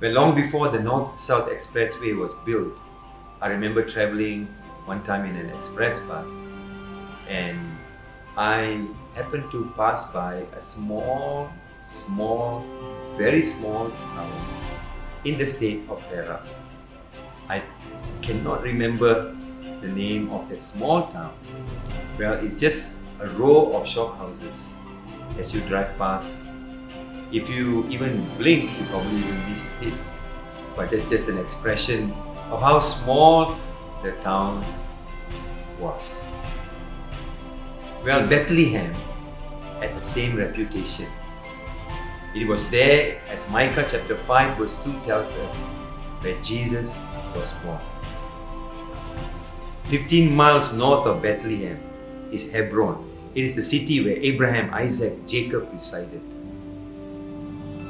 Well, long before the North-South Expressway was built, I remember traveling one time in an express bus, and I happened to pass by a small, very small town in the state of Perak. I cannot remember the name of that small town. Well, it's just a row of shop houses as you drive past. If you even blink, you probably will missed it. But that's just an expression of how small the town was. Well, Bethlehem had the same reputation. It was there, as Micah chapter 5 verse 2 tells us, where Jesus was born. 15 miles north of Bethlehem is Hebron. It is the city where Abraham, Isaac, Jacob resided.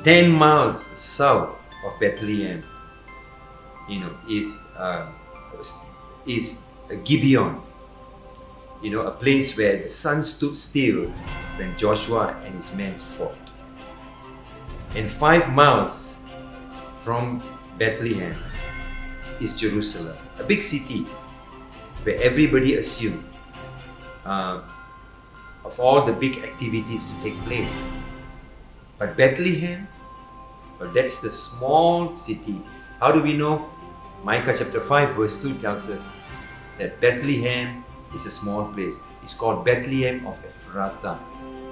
10 miles south of Bethlehem, is Gibeon. A place where the sun stood still when Joshua and his men fought. And 5 miles from Bethlehem is Jerusalem, a big city where everybody assumed of all the big activities to take place. But Bethlehem, well, that's the small city. How do we know? Micah chapter 5 verse 2 tells us that Bethlehem is a small place. It's called Bethlehem of Ephratah.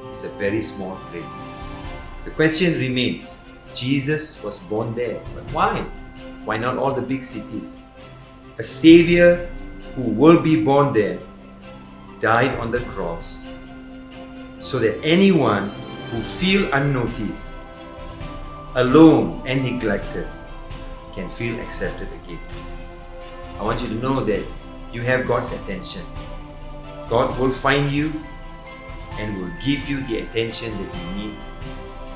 It's a very small place. The question remains, Jesus was born there, but why? Why not all the big cities? A Savior who will be born there died on the cross so that anyone who feel unnoticed, alone and neglected can feel accepted again. I want you to know that you have God's attention. God will find you and will give you the attention that you need.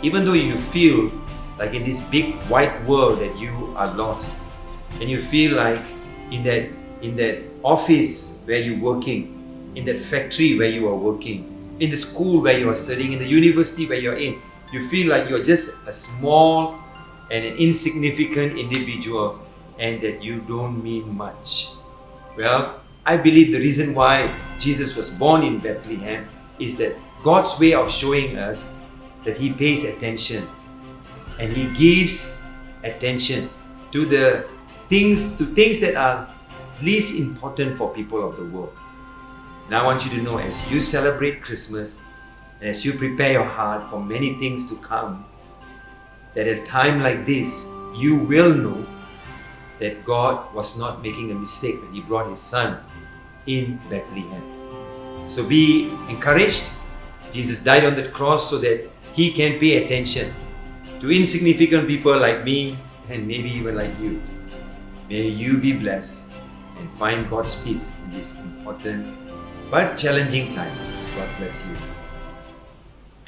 Even though you feel like in this big wide world that you are lost, and you feel like in that office where you're working, in that factory where you are working, in the school where you are studying, in the university where you're in, you feel like you're just a small and an insignificant individual and that you don't mean much. Well, I believe the reason why Jesus was born in Bethlehem is that God's way of showing us that He pays attention and He gives attention to the things that are least important for people of the world. Now I want you to know, as you celebrate Christmas and as you prepare your heart for many things to come, that at a time like this, you will know that God was not making a mistake when He brought His Son in Bethlehem. So be encouraged. Jesus died on the cross so that He can pay attention to insignificant people like me and maybe even like you. May you be blessed and find God's peace in this important but challenging time. God bless you.